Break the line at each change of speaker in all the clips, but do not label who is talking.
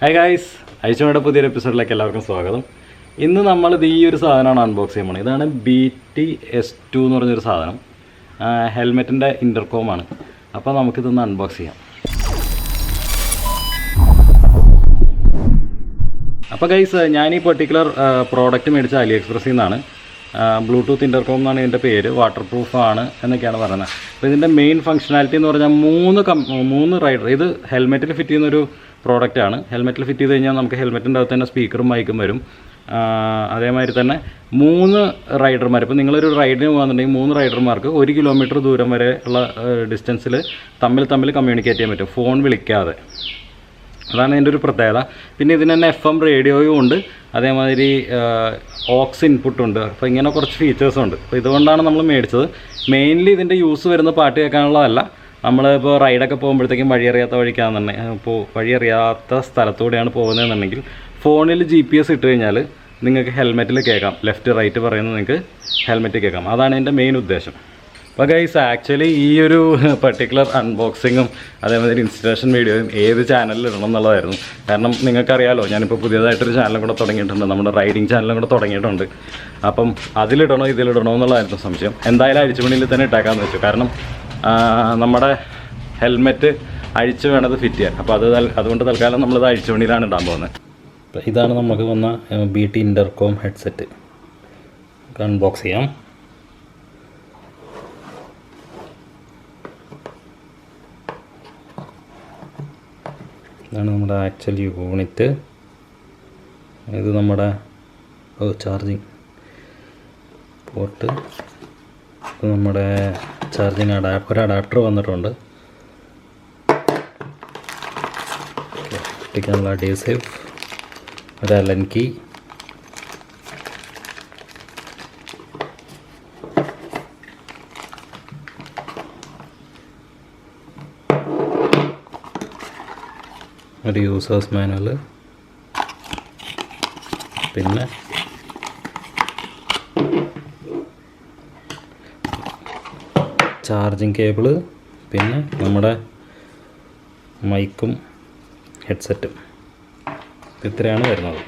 Hi guys, ഐശോയുടെ പുതിയൊരു എപ്പിസോഡിലേക്ക് എല്ലാവർക്കും സ്വാഗതം. ഇന്ന് നമ്മളിത് ഈ ഒരു സാധനമാണ് അൺബോക്സ് ചെയ്യുന്നത്. ഇതാണ് BT-S2 എന്ന് പറഞ്ഞൊരു സാധനം. ഹെൽമെറ്റിൻ്റെ ഇൻ്റർകോമാണ്. അപ്പോൾ നമുക്കിതൊന്ന് അൺബോക്സ് ചെയ്യാം. അപ്പോൾ ഗൈസ്, ഞാൻ ഈ പെർട്ടിക്കുലർ പ്രോഡക്റ്റ് മേടിച്ച അലിഎക്സ്പ്രസ്സിൽ നിന്നാണ്. ബ്ലൂടൂത്ത് ഇൻ്റർകോം എന്നാണ് ഇതിൻ്റെ പേര്. വാട്ടർ പ്രൂഫാണ് എന്നൊക്കെയാണ് പറയുന്നത്. അപ്പോൾ ഇതിൻ്റെ മെയിൻ ഫംഗ്ഷനാലിറ്റി എന്ന് പറഞ്ഞാൽ മൂന്ന് റൈഡർ. ഇത് ഹെൽമെറ്റിൽ ഫിറ്റ് ചെയ്യുന്നൊരു പ്രോഡക്റ്റാണ്. ഹെൽമെറ്റിൽ ഫിറ്റ് ചെയ്ത് കഴിഞ്ഞാൽ നമുക്ക് ഹെൽമെറ്റിൻ്റെ അകത്ത് തന്നെ സ്പീക്കറും മൈക്കും വരും. അതേമാതിരി തന്നെ 3 റൈഡർമാർ, ഇപ്പോൾ നിങ്ങളൊരു റൈഡിന് പോകുന്നുണ്ടെങ്കിൽ 3 റൈഡർമാർക്ക് 1 കിലോമീറ്റർ ദൂരം വരെ ഉള്ള ഡിസ്റ്റൻസിൽ തമ്മിൽ കമ്മ്യൂണിക്കേറ്റ് ചെയ്യാൻ പറ്റും, ഫോൺ വിളിക്കാതെ. അതാണ് ഇതിൻ്റെ ഒരു പ്രത്യേകത. പിന്നെ ഇതിന് തന്നെ FM റേഡിയോയും ഉണ്ട്, അതേമാതിരി ഓക്സ് ഇൻപുട്ടുണ്ട്. അപ്പോൾ ഇങ്ങനെ കുറച്ച് ഫീച്ചേഴ്സും ഉണ്ട്. അപ്പോൾ ഇതുകൊണ്ടാണ് നമ്മൾ മേടിച്ചത്. മെയിൻലി ഇതിൻ്റെ യൂസ് വരുന്ന പാട്ട് കേൾക്കാനുള്ളതല്ല. നമ്മളിപ്പോൾ റൈഡൊക്കെ പോകുമ്പോഴത്തേക്കും വഴിയറിയാത്ത സ്ഥലത്തൂടെയാണ് പോകുന്നതെന്നുണ്ടെങ്കിൽ ഫോണിൽ GPS ഇട്ട് കഴിഞ്ഞാൽ നിങ്ങൾക്ക് ഹെൽമെറ്റിൽ കേൾക്കാം. ലെഫ്റ്റ് റൈറ്റ് പറയുന്നത് നിങ്ങൾക്ക് ഹെൽമെറ്റ് കേൾക്കാം. അതാണ് എൻ്റെ മെയിൻ ഉദ്ദേശം. അപ്പോൾ ഗൈസ്, ആക്ച്വലി ഈ ഒരു പെർട്ടിക്കുലർ അൺബോക്സിങ്ങും അതേമാതിരി ഇൻസ്റ്റലേഷൻ വീഡിയോയും ഏത് ചാനലിൽ ഇടണം എന്നുള്ളതായിരുന്നു. കാരണം നിങ്ങൾക്കറിയാലോ, ഞാനിപ്പോൾ പുതിയതായിട്ടൊരു ചാനലും കൂടെ തുടങ്ങിയിട്ടുണ്ട്, നമ്മുടെ റൈഡിങ് ചാനലും കൂടെ തുടങ്ങിയിട്ടുണ്ട്. അപ്പം ഇതിലിടണോ എന്നുള്ളതായിരുന്നു സംശയം. എന്തായാലും അഴിച്ചുപണിയിൽ തന്നെ ഇട്ടേക്കാമെന്ന് വെച്ചു. കാരണം നമ്മുടെ ഹെൽമെറ്റ് അഴിച്ച് വേണത് ഫിറ്റ് ചെയ്യാൻ. അപ്പോൾ അതുകൊണ്ട് തൽക്കാലം നമ്മളിത് അഴിച്ചുപണിയിലാണ് ഇടാൻ പോകുന്നത്. അപ്പോൾ ഇതാണ് നമുക്ക് വന്ന BT ഇൻ്റർകോം ഹെഡ്സെറ്റ്. അൺബോക്സ് ചെയ്യാം. ഇതാണ് നമ്മുടെ ആക്ച്വൽ യൂണിറ്റ്. ഇത് നമ്മുടെ ചാർജിങ് പോർട്ട്. ഇത് നമ്മുടെ ചാർജിങ് ഒരു അഡാപ്റ്റർ വന്നിട്ടുണ്ട്. ഒട്ടിക്കാനുള്ള അഡീസീവ്, ഒരു അലൻ കീ, ഒരു യൂസേഴ്സ് മാനുവൽ, പിന്നെ ചാർജിങ് കേബിള്, പിന്നെ നമ്മുടെ മൈക്കും ഹെഡ്സെറ്റും. ഇത്രയാണ് വരുന്നത്.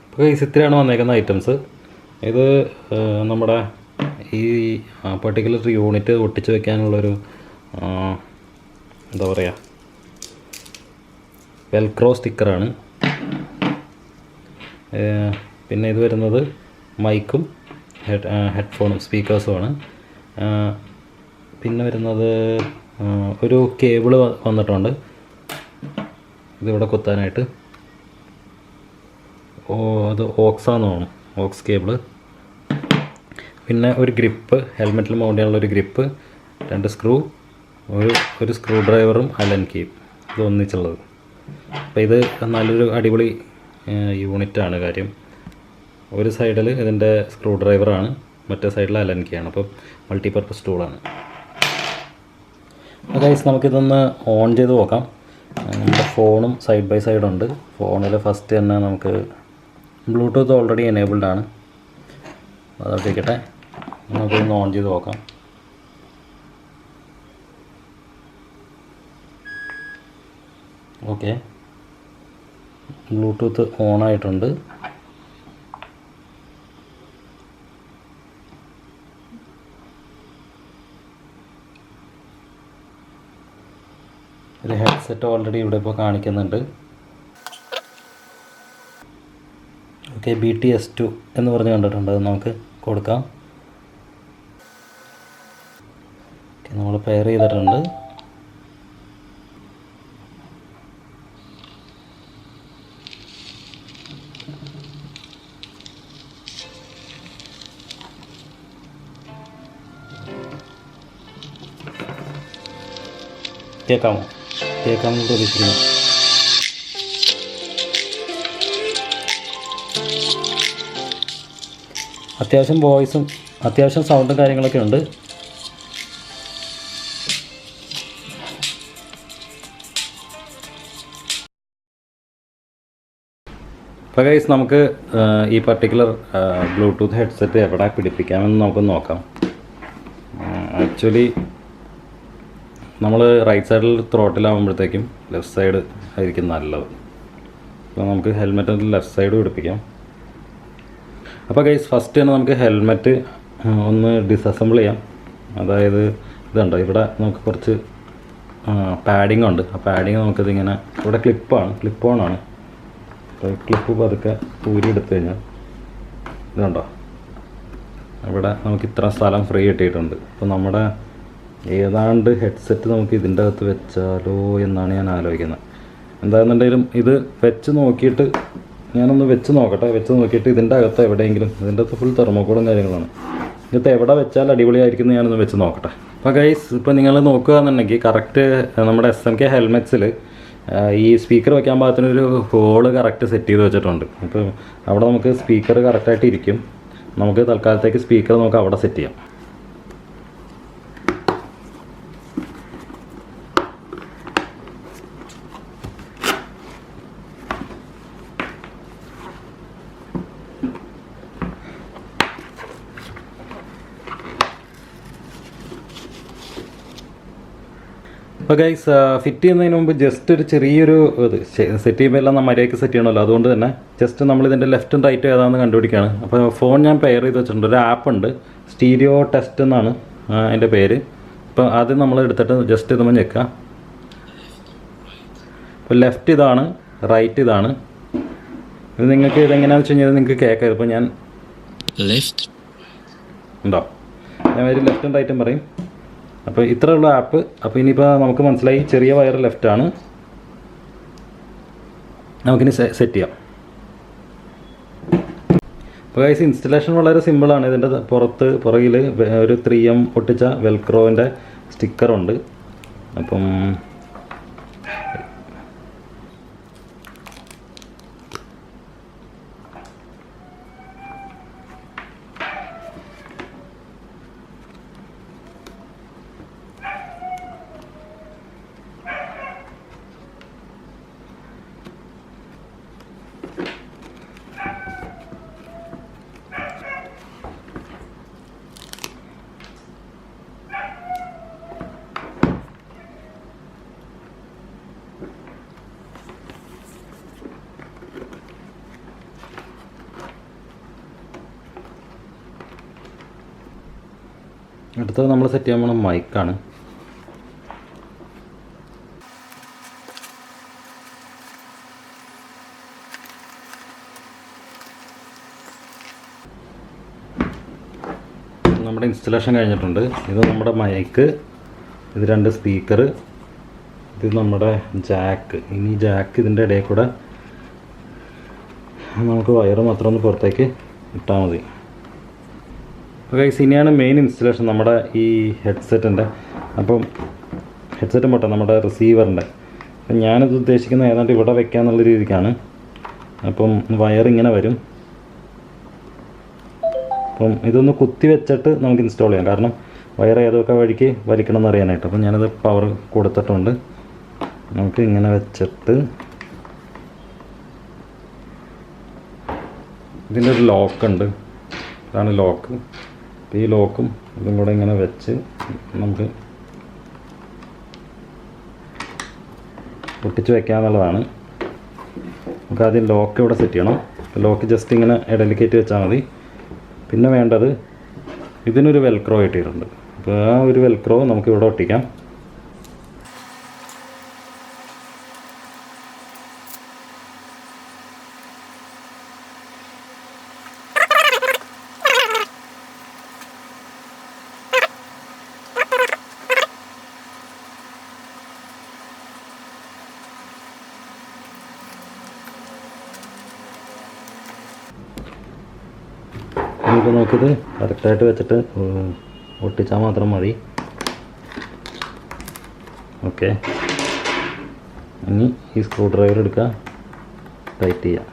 അപ്പോൾ ഇത്രയാണ് വന്നേക്കുന്ന ഐറ്റംസ്. ഇത് നമ്മുടെ ഈ പർട്ടിക്കുലർ യൂണിറ്റ് ഒട്ടിച്ച് വെക്കാനുള്ളൊരു എന്താ പറയുക, വെൽക്രോ സ്റ്റിക്കറാണ്. പിന്നെ ഇത് വരുന്നത് മൈക്കും ഹെഡ്ഫോണും സ്പീക്കേഴ്സുമാണ്. പിന്നെ വരുന്നത് ഒരു കേബിള് വന്നിട്ടുണ്ട്, ഇതിവിടെ കുത്താനായിട്ട്. അത് ഓക്സാന്ന് തോന്നുന്നു, ഓക്സ് കേബിള്. പിന്നെ ഒരു ഗ്രിപ്പ്, ഹെൽമെറ്റിൽ മൗണ്ട് ചെയ്യാനുള്ള ഒരു ഗ്രിപ്പ്, 2 സ്ക്രൂ, ഒരു സ്ക്രൂ ഡ്രൈവറും അലൻ കീയും, ഇത് ഒന്നിച്ചുള്ളത്. അപ്പോൾ ഇത് നല്ലൊരു അടിപൊളി യൂണിറ്റാണ്. കാര്യം ഒരു സൈഡിൽ ഇതിൻ്റെ സ്ക്രൂ ഡ്രൈവറാണ്, മറ്റേ സൈഡിൽ അലൻ കീയാണ്. അപ്പോൾ മൾട്ടിപർപ്പസ് ടൂളാണ്. ഗൈസ്, നമുക്കിതൊന്ന് ഓൺ ചെയ്ത് നോക്കാം. നമ്മുടെ ഫോണും സൈഡ് ബൈ സൈഡുണ്ട്. ഫോണിൽ ഫസ്റ്റ് തന്നെ നമുക്ക് ബ്ലൂടൂത്ത് ഓൾറെഡി എനേബിൾഡ് ആണ്. അതോട്ടിരിക്കട്ടെ, നമുക്കിതൊന്ന് ഓൺ ചെയ്ത് നോക്കാം. ഓക്കെ, ബ്ലൂടൂത്ത് ഓണായിട്ടുണ്ട്. ഒരു ഹെഡ്സെറ്റ് ഓൾറെഡി ഇവിടെ ഇപ്പോൾ കാണിക്കുന്നുണ്ട്. ഓക്കെ, BT-S2 എന്ന് പറഞ്ഞ് കണ്ടിട്ടുണ്ട്. അത് നമുക്ക് കൊടുക്കാം. ഓക്കെ, നമ്മൾ പെയർ ചെയ്തിട്ടുണ്ട്. കേൾക്കാമെന്ന് പ്രതീക്ഷിക്കുന്നു. അത്യാവശ്യം വോയിസും അത്യാവശ്യം സൗണ്ടും കാര്യങ്ങളൊക്കെ ഉണ്ട്. അപ്പോൾ ഗൈസ്, നമുക്ക് ഈ പർട്ടിക്കുലർ ബ്ലൂടൂത്ത് ഹെഡ്സെറ്റ് എവിടെ പിടിപ്പിക്കാമെന്ന് നമുക്ക് നോക്കാം. ആക്ച്വലി നമ്മൾ റൈറ്റ് സൈഡിൽ ത്രോട്ടിലാകുമ്പോഴത്തേക്കും ലെഫ്റ്റ് സൈഡ് ആയിരിക്കും നല്ലത്. അപ്പോൾ നമുക്ക് ഹെൽമെറ്റിൻ്റെ ലെഫ്റ്റ് സൈഡ് പിടിപ്പിക്കാം. അപ്പോൾ ഗൈസ് ഫസ്റ്റ് തന്നെ നമുക്ക് ഹെൽമെറ്റ് ഒന്ന് ഡിസസംബിൾ ചെയ്യാം. അതായത് ഇതുണ്ടോ, ഇവിടെ നമുക്ക് കുറച്ച് പാഡിങ് ഉണ്ട്. ആ പാഡിങ് നമുക്കിതിങ്ങനെ, ഇവിടെ ക്ലിപ്പ് ഓൺ ആണ്. അപ്പോൾ ക്ലിപ്പ് പതുക്കെ ഊരിയെടുത്ത് കഴിഞ്ഞാൽ ഇതുണ്ടോ, ഇവിടെ നമുക്ക് ഇത്ര സ്ഥലം ഫ്രീ കിട്ടിയിട്ടുണ്ട്. അപ്പോൾ നമ്മുടെ ഏതാണ്ട് ഹെഡ്സെറ്റ് നമുക്ക് ഇതിൻ്റെ അകത്ത് വെച്ചാലോ എന്നാണ് ഞാൻ ആലോചിക്കുന്നത്. എന്താണെന്നുണ്ടെങ്കിലും ഇത് വെച്ച് നോക്കിയിട്ട് ഞാനൊന്ന് വെച്ച് നോക്കിയിട്ട് ഇതിൻ്റെ അകത്ത് എവിടെയെങ്കിലും, ഇതിൻ്റെ അകത്ത് ഫുൾ തെർമോക്കോളും കാര്യങ്ങളാണ്, ഇതിനകത്ത് എവിടെ വെച്ചാൽ അടിപൊളിയായിരിക്കും ഞാനൊന്ന് വെച്ച് നോക്കട്ടെ. അപ്പോൾ ഗൈസ്, ഇപ്പോൾ നിങ്ങൾ നോക്കുകയാണെന്നുണ്ടെങ്കിൽ കറക്റ്റ് നമ്മുടെ SMK ഹെൽമെറ്റ്സിൽ ഈ സ്പീക്കർ വെക്കാൻ പാകത്തിനൊരു ഹോള് കറക്റ്റ് സെറ്റ് ചെയ്ത് വെച്ചിട്ടുണ്ട്. അപ്പോൾ അവിടെ നമുക്ക് സ്പീക്കർ കറക്റ്റായിട്ട് ഇരിക്കും. നമുക്ക് തൽക്കാലത്തേക്ക് സ്പീക്കർ നമുക്ക് അവിടെ സെറ്റ് ചെയ്യാം. അപ്പോൾ ഗൈസ്, ഫിറ്റ് ചെയ്യുന്നതിന് മുമ്പ് ജസ്റ്റ് ഒരു ചെറിയൊരു ഇത് സെറ്റ് ചെയ്യുമ്പോൾ എല്ലാം മര്യാദയ്ക്ക് സെറ്റ് ചെയ്യണമല്ലോ. അതുകൊണ്ട് തന്നെ ജസ്റ്റ് നമ്മളിതിൻ്റെ ലെഫ്റ്റും റൈറ്റും ഏതാണെന്ന് കണ്ടുപിടിക്കുകയാണ്. അപ്പോൾ ഫോൺ ഞാൻ പെയർ ചെയ്ത് വെച്ചിട്ടുണ്ട്. ഒരു ആപ്പ് ഉണ്ട്, സ്റ്റീരിയോ ടെസ്റ്റ് എന്നാണ് അതിൻ്റെ പേര്. അപ്പോൾ അത് നമ്മൾ എടുത്തിട്ട് ജസ്റ്റ് ഇതുമ്പോൾ ഞെക്കുക. അപ്പോൾ ലെഫ്റ്റ് ഇതാണ്, റൈറ്റ് ഇതാണ്. ഇത് നിങ്ങൾക്ക് ഇതെങ്ങനെയാണെന്ന് വെച്ച് കഴിഞ്ഞാൽ നിങ്ങൾക്ക് കേൾക്കാം. ഇപ്പോൾ ഞാൻ ലെഫ്റ്റ് ഉണ്ടോ, ഞാൻ ഒരു ലെഫ്റ്റും റൈറ്റും പറയും. അപ്പോൾ ഇത്രയുള്ള ആപ്പ്. അപ്പോൾ ഇനിയിപ്പോൾ നമുക്ക് മനസ്സിലായി ചെറിയ വയർ ലെഫ്റ്റാണ്. നമുക്കിനി സെറ്റ് ചെയ്യാം. അപ്പോൾ ഗൈസ്, ഇൻസ്റ്റലേഷൻ വളരെ സിമ്പിളാണ്. ഇതിൻ്റെ പുറകിൽ ഒരു 3M ഒട്ടിച്ച വെൽക്രോവിൻ്റെ സ്റ്റിക്കറുണ്ട്. അപ്പം അടുത്തത് നമ്മൾ സെറ്റ് ചെയ്യാൻ പോണ മൈക്കാണ്. നമ്മുടെ ഇൻസ്റ്റലേഷൻ കഴിഞ്ഞിട്ടുണ്ട്. ഇത് നമ്മുടെ മൈക്ക്, ഇത് 2 സ്പീക്കർ, ഇത് നമ്മുടെ ജാക്ക്. ഇനി ജാക്ക് ഇതിൻ്റെ ഇടയിൽ കൂടെ നമുക്ക് വയറ് മാത്രം ഒന്ന് പുറത്തേക്ക് ഇട്ടാൽ മതി. അപ്പോൾ ഗൈസ്, ഇനിയാണ് മെയിൻ ഇൻസ്റ്റലേഷൻ നമ്മുടെ ഈ ഹെഡ്സെറ്റിൻ്റെ. അപ്പം ഹെഡ്സെറ്റും പോട്ടെ, നമ്മുടെ റിസീവറിൻ്റെ. അപ്പം ഞാനിത് ഉദ്ദേശിക്കുന്നത് ഏതാണ്ട് ഇവിടെ വെക്കാന്നുള്ള രീതിക്കാണ്. അപ്പം വയറിങ്ങനെ വരും. അപ്പം ഇതൊന്ന് കുത്തി വെച്ചിട്ട് നമുക്ക് ഇൻസ്റ്റാൾ ചെയ്യാം. കാരണം വയർ ഏതൊക്കെ വഴിക്ക് വലിക്കണം എന്ന് അറിയാനായിട്ട്. അപ്പം ഞാനത് പവർ കൊടുത്തിട്ടുണ്ട്. നമുക്ക് ഇങ്ങനെ വെച്ചിട്ട് ഇതിൻ്റെ ഒരു ലോക്കുണ്ട്. ഇതാണ് ലോക്ക്. ഈ ലോക്കും ഇതും കൂടെ ഇങ്ങനെ വെച്ച് നമുക്ക് ഒട്ടിച്ച് വെക്കാമെന്നുള്ളതാണ്. നമുക്ക് ആദ്യം ലോക്ക് ഇവിടെ സെറ്റ് ചെയ്യണം. ലോക്ക് ജസ്റ്റ് ഇങ്ങനെ ഇടയിൽ കയറ്റി വെച്ചാൽ മതി. പിന്നെ വേണ്ടത് ഇതിനൊരു വെൽക്രോ കിട്ടിയിട്ടുണ്ട്. അപ്പോൾ ആ ഒരു വെൽക്രോ നമുക്ക് ഇവിടെ ഒട്ടിക്കാം. ഇനിയിപ്പോൾ നോക്കിയത് കറക്റ്റായിട്ട് വെച്ചിട്ട് ഒട്ടിച്ചാൽ മാത്രം മതി. ഓക്കെ, ഇനി ഈ സ്ക്രൂ ഡ്രൈവർ എടുക്കുക, ടൈറ്റ് ചെയ്യുക.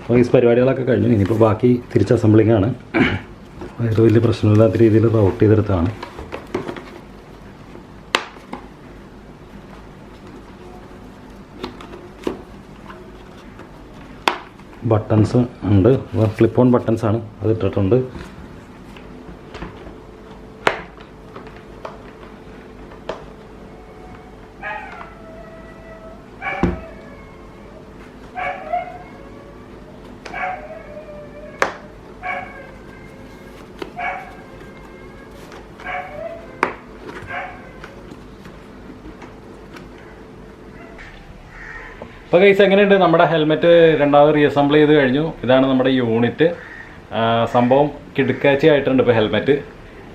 അപ്പോൾ ഈ പരിപാടികളൊക്കെ കഴിഞ്ഞു. ഇനിയിപ്പോൾ ബാക്കി തിരിച്ച് അസംബ്ലിംഗ് ആണ്. ഇത് വലിയ പ്രശ്നമില്ലാത്ത രീതിയിൽ റൗട്ട് ചെയ്തെടുത്താണ്. ബട്ടൺസ് ഉണ്ട്, ഫ്ലിപ്പ് ഓൺ ബട്ടൺസ് ആണ്, അത് ഇട്ടിട്ടുണ്ട്. അപ്പോൾ ഗൈസ് എങ്ങനെയുണ്ട് നമ്മുടെ ഹെൽമെറ്റ് രണ്ടാമത് റീഅസംബിൾ ചെയ്ത് കഴിഞ്ഞു. ഇതാണ് നമ്മുടെ യൂണിറ്റ്. സംഭവം കിടുക്കാച്ചി ആയിട്ടുണ്ട്. ഇപ്പോൾ ഹെൽമെറ്റ്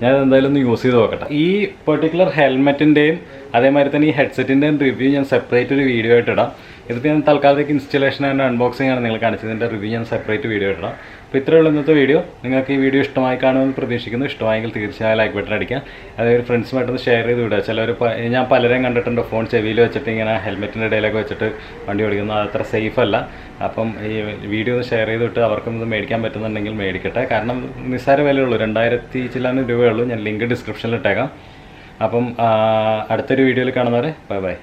ഞാൻ എന്തായാലും ഒന്ന് യൂസ് ചെയ്ത് നോക്കട്ടെ. ഈ പെർട്ടിക്കുലർ ഹെൽമെറ്റിൻ്റെയും അതേമാതിരി തന്നെ ഈ ഹെഡ്സെറ്റിൻ്റെയും റിവ്യൂ ഞാൻ സെപ്പറേറ്റ് ഒരു വീഡിയോ ആയിട്ട് ഇടാം. ഇതിപ്പോൾ ഞാൻ തൽക്കാലത്തേക്ക് ഇൻസ്റ്റലേഷൻ ആൻഡ് അൺബോക്സിംഗ് ആണ് നിങ്ങൾ കാണിച്ചതിൻ്റെ റിവ്യൂ ഞാൻ സെപ്പറേറ്റ് വീഡിയോ ഇടാം. അപ്പോൾ ഇത്രയുള്ള ഇന്നത്തെ വീഡിയോ. നിങ്ങൾക്ക് ഈ വീഡിയോ ഇഷ്ടമായി കാണുമെന്ന് പ്രതീക്ഷിക്കുന്നു. ഇഷ്ടമായെങ്കിൽ തീർച്ചയായും ലൈക്ക് ബട്ടൺ അടിക്കാം. അതായത് ഫ്രണ്ട്സുമായിട്ടൊന്ന് ഷെയർ ചെയ്ത് വിടുക. ചിലർ ഞാൻ പലരെയും കണ്ടിട്ടുണ്ട് ഫോൺ ചെവിയിൽ വെച്ചിട്ട് ഇങ്ങനെ ഹെൽമെറ്റിൻ്റെ ഇടയിലൊക്കെ വെച്ചിട്ട് വണ്ടി ഓടിക്കുന്നത്. അതത്ര സേഫ് അല്ല. അപ്പം ഈ വീഡിയോ ഒന്ന് ഷെയർ ചെയ്ത് വിട്ട് അവർക്കും ഇത് മേടിക്കാൻ പറ്റുന്നുണ്ടെങ്കിൽ മേടിക്കട്ടെ. കാരണം നിസ്സാര വിലയുള്ളൂ, 2000 ചില്ലാനും രൂപയുള്ളൂ. ഞാൻ ലിങ്ക് ഡിസ്ക്രിപ്ഷനിൽ ഇട്ടേക്കാം. അപ്പം അടുത്തൊരു വീഡിയോയിൽ കാണുന്നവരെ ബൈ ബൈ.